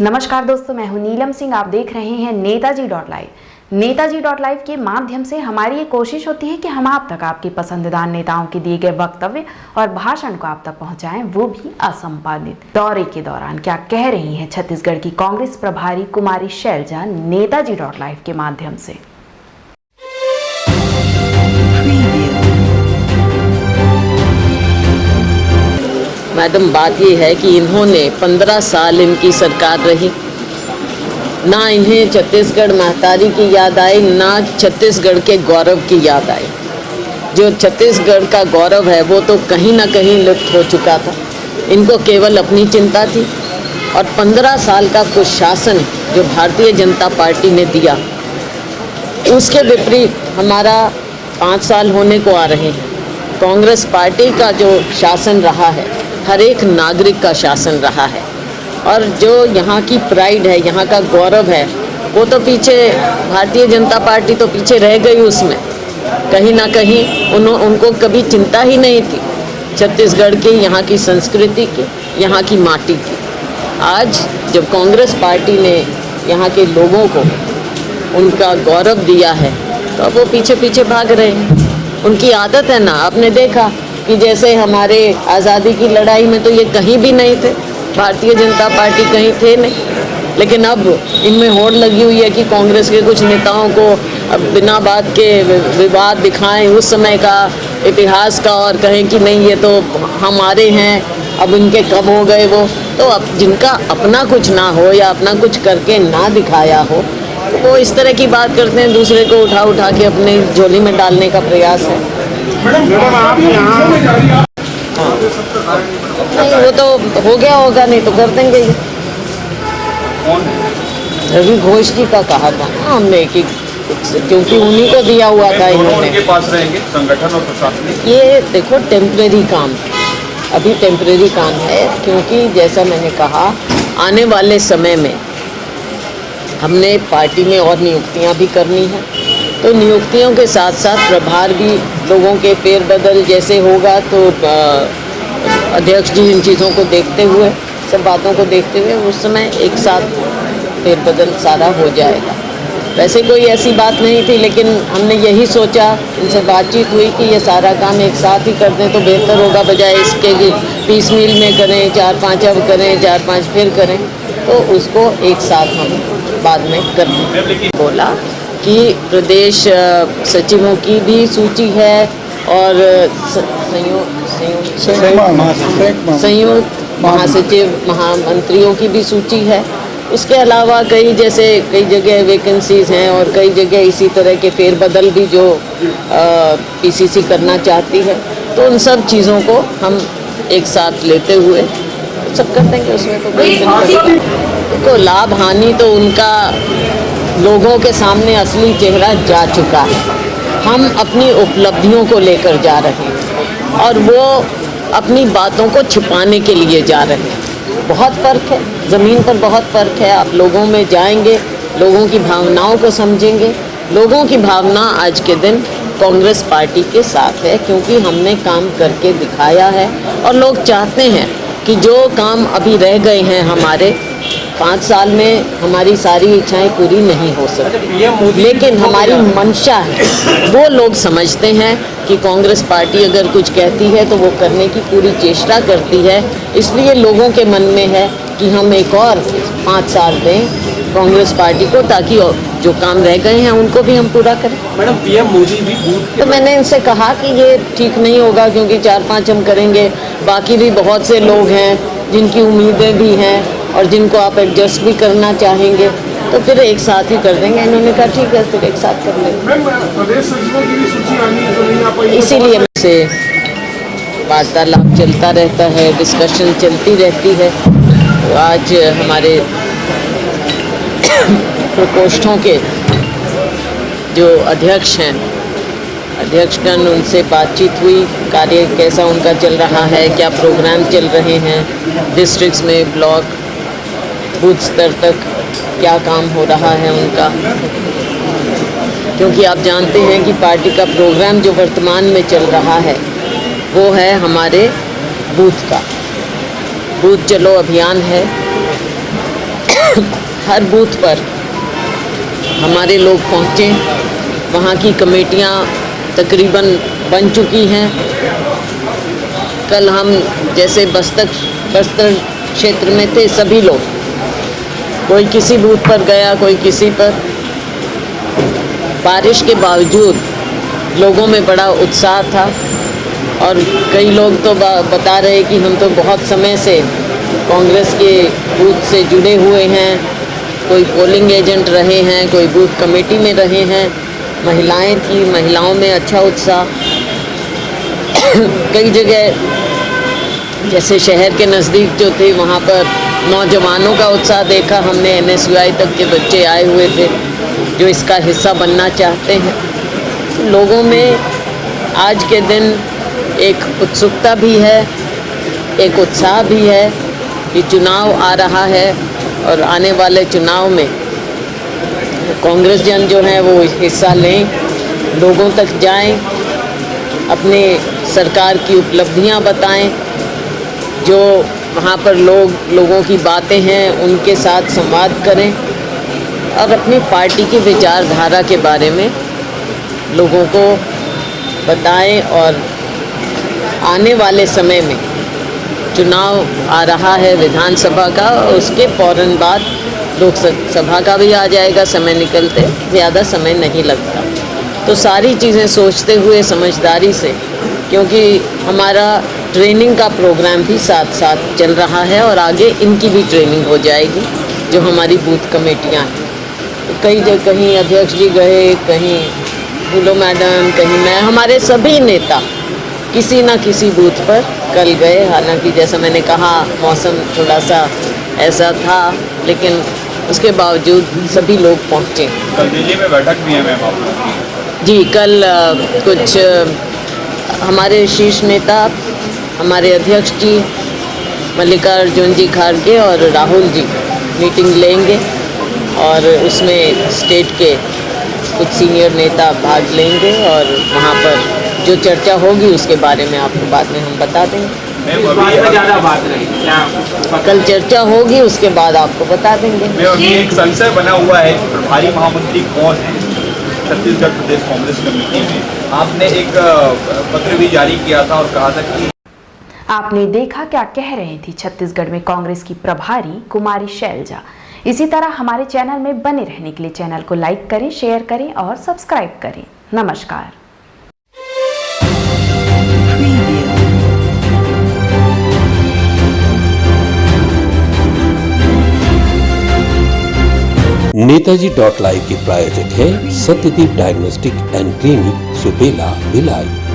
नमस्कार दोस्तों, मैं हूं नीलम सिंह। आप देख रहे हैं नेताजी.लाइव। नेताजी.लाइव के माध्यम से हमारी ये कोशिश होती है कि हम आप तक आपकी पसंदीदा नेताओं के दिए गए वक्तव्य और भाषण को आप तक पहुंचाएं, वो भी असंपादित। दौरे के दौरान क्या कह रही हैं छत्तीसगढ़ की कांग्रेस प्रभारी कुमारी शैलजा नेताजी.लाइव के माध्यम से। मैडम, बात ये है कि इन्होंने 15 साल इनकी सरकार रही, ना इन्हें छत्तीसगढ़ महतारी की याद आई, ना छत्तीसगढ़ के गौरव की याद आई। जो छत्तीसगढ़ का गौरव है वो तो कहीं ना कहीं लुप्त हो चुका था। इनको केवल अपनी चिंता थी और 15 साल का कुछ शासन जो भारतीय जनता पार्टी ने दिया, उसके विपरीत हमारा 5 साल होने को आ रहे हैं। कांग्रेस पार्टी का जो शासन रहा है, हर एक नागरिक का शासन रहा है, और जो यहाँ की प्राइड है, यहाँ का गौरव है, वो तो पीछे, भारतीय जनता पार्टी तो पीछे रह गई उसमें। कहीं ना कहीं उनको कभी चिंता ही नहीं थी छत्तीसगढ़ की, यहाँ की संस्कृति की, यहाँ की माटी की। आज जब कांग्रेस पार्टी ने यहाँ के लोगों को उनका गौरव दिया है, तो अब वो पीछे पीछे भाग रहे हैं। उनकी आदत है ना, आपने देखा कि जैसे हमारे आज़ादी की लड़ाई में तो ये कहीं भी नहीं थे, भारतीय जनता पार्टी कहीं थे नहीं, लेकिन अब इनमें होड़ लगी हुई है कि कांग्रेस के कुछ नेताओं को अब बिना बात के विवाद दिखाएं उस समय का इतिहास का, और कहें कि नहीं ये तो हमारे हैं, अब इनके कब हो गए वो। तो अब जिनका अपना कुछ ना हो या अपना कुछ करके ना दिखाया हो, तो वो इस तरह की बात करते हैं, दूसरे को उठा उठा के अपने झोली में डालने का प्रयास है। आप यहाँ नहीं, वो तो हो गया होगा, नहीं तो कर देंगे ये। रवि घोष जी का कहा था ना हमने कि क्योंकि उन्हीं को दिया हुआ था इन्होंने, उनके पास रहेंगे संगठन और प्रशासन। ये देखो टेम्परेरी काम, अभी टेम्परेरी काम है, क्योंकि जैसा मैंने कहा आने वाले समय में हमने पार्टी में और नियुक्तियां भी करनी है, तो नियुक्तियों के साथ साथ प्रभार भी लोगों के फेरबदल जैसे होगा, तो अध्यक्ष जी इन चीज़ों को देखते हुए, सब बातों को देखते हुए उस समय एक साथ फेरबदल सारा हो जाएगा। वैसे कोई ऐसी बात नहीं थी, लेकिन हमने यही सोचा, इनसे बातचीत हुई कि ये सारा काम एक साथ ही कर दें तो बेहतर होगा, बजाय इसके कि 20 मील में करें, 4-5 अब करें, 4-5 फिर करें, तो उसको एक साथ हम बाद में कर दें। बोला कि प्रदेश सचिवों की भी सूची है और संयुक्त महासचिव महामंत्रियों की भी सूची है। उसके अलावा कई जगह वैकेंसीज हैं और कई जगह इसी तरह के फेरबदल भी जो पीसीसी करना चाहती है, तो उन सब चीज़ों को हम एक साथ लेते हुए सब कर देंगे। उसमें तो कोई देखो, लाभ हानि तो उनका लोगों के सामने असली चेहरा जा चुका है। हम अपनी उपलब्धियों को लेकर जा रहे हैं और वो अपनी बातों को छुपाने के लिए जा रहे हैं। बहुत फ़र्क है, ज़मीन पर बहुत फ़र्क है। आप लोगों में जाएंगे, लोगों की भावनाओं को समझेंगे। लोगों की भावना आज के दिन कांग्रेस पार्टी के साथ है, क्योंकि हमने काम करके दिखाया है और लोग चाहते हैं कि जो काम अभी रह गए हैं हमारे 5 साल में, हमारी सारी इच्छाएं पूरी नहीं हो सकती, लेकिन हमारी मंशा है, वो लोग समझते हैं कि कांग्रेस पार्टी अगर कुछ कहती है तो वो करने की पूरी चेष्टा करती है। इसलिए लोगों के मन में है कि हम एक और 5 साल दें कांग्रेस पार्टी को, ताकि जो काम रह गए हैं उनको भी हम पूरा करें। मैडम, पीएम मोदी भी तो मैंने इनसे कहा कि ये ठीक नहीं होगा, क्योंकि 4-5 हम करेंगे, बाकी भी बहुत से लोग हैं जिनकी उम्मीदें भी हैं और जिनको आप एडजस्ट भी करना चाहेंगे, तो फिर एक साथ ही कर देंगे। इन्होंने कहा ठीक है, फिर एक साथ कर लेंगे। प्रदेश सचिवों की भी सूची आनी है, तो नहीं आ पाई, इसीलिए से वार्तालाप चलता रहता है, डिस्कशन चलती रहती है। तो आज हमारे प्रकोष्ठों के जो अध्यक्ष हैं, अध्यक्षगण, उनसे बातचीत हुई, कार्य कैसा उनका चल रहा है, क्या प्रोग्राम चल रहे हैं डिस्ट्रिक्ट्स में, ब्लॉक बूथ स्तर तक क्या काम हो रहा है उनका, क्योंकि आप जानते हैं कि पार्टी का प्रोग्राम जो वर्तमान में चल रहा है वो है हमारे बूथ का, बूथ चलो अभियान है। हर बूथ पर हमारे लोग पहुँचे। वहाँ की कमेटियाँ तकरीबन बन चुकी हैं। कल हम जैसे बस्तर क्षेत्र में थे, सभी लोग, कोई किसी बूथ पर गया, कोई किसी पर। बारिश के बावजूद लोगों में बड़ा उत्साह था और कई लोग तो बता रहे कि हम तो बहुत समय से कांग्रेस के बूथ से जुड़े हुए हैं, कोई पोलिंग एजेंट रहे हैं, कोई बूथ कमेटी में रहे हैं। महिलाएं थी, महिलाओं में अच्छा उत्साह। कई जगह जैसे शहर के नज़दीक जो थे वहाँ पर नौजवानों का उत्साह देखा हमने। NSUI तक के बच्चे आए हुए थे जो इसका हिस्सा बनना चाहते हैं। तो लोगों में आज के दिन एक उत्सुकता भी है, एक उत्साह भी है कि चुनाव आ रहा है और आने वाले चुनाव में कांग्रेस जन जो है वो हिस्सा लें, लोगों तक जाएं, अपने सरकार की उपलब्धियां बताएं, जो वहाँ पर लोगों की बातें हैं उनके साथ संवाद करें और अपनी पार्टी की विचारधारा के बारे में लोगों को बताएं। और आने वाले समय में चुनाव आ रहा है विधानसभा का, उसके फ़ौरन बाद लोकसभा का भी आ जाएगा। समय निकलते ज़्यादा समय नहीं लगता। तो सारी चीज़ें सोचते हुए समझदारी से, क्योंकि हमारा ट्रेनिंग का प्रोग्राम भी साथ साथ चल रहा है और आगे इनकी भी ट्रेनिंग हो जाएगी जो हमारी बूथ कमेटियाँ हैं। कहीं अध्यक्ष जी गए, कहीं फूलो मैडम, कहीं मैं, हमारे सभी नेता किसी न किसी बूथ पर कल गए। हालांकि जैसा मैंने कहा मौसम थोड़ा सा ऐसा था, लेकिन उसके बावजूद सभी लोग पहुँचे। कल दिल्ली में बैठक भी है मैम आपकी? जी, कल कुछ हमारे शीर्ष नेता, हमारे अध्यक्ष जी मल्लिकार्जुन जी खड़गे और राहुल जी मीटिंग लेंगे और उसमें स्टेट के कुछ सीनियर नेता भाग लेंगे और वहाँ पर जो चर्चा होगी उसके बारे में आपको बाद में हम बता देंगे। ज़्यादा बात नहीं, क्या कल चर्चा होगी उसके बाद आपको बता देंगे। अभी एक संशय बना हुआ है कि प्रभारी महामंत्री कौन है छत्तीसगढ़ प्रदेश कांग्रेस कमेटी में। आपने एक पत्र भी जारी किया था और कहा था कि आपने देखा क्या कह रही थी छत्तीसगढ़ में कांग्रेस की प्रभारी कुमारी शैलजा। इसी तरह हमारे चैनल में बने रहने के लिए चैनल को लाइक करें, शेयर करें और सब्सक्राइब करें। नमस्कार। नेताजी.live के प्रायोजक है Satyadeep diagnostic and clinic, Supela, Bhilai.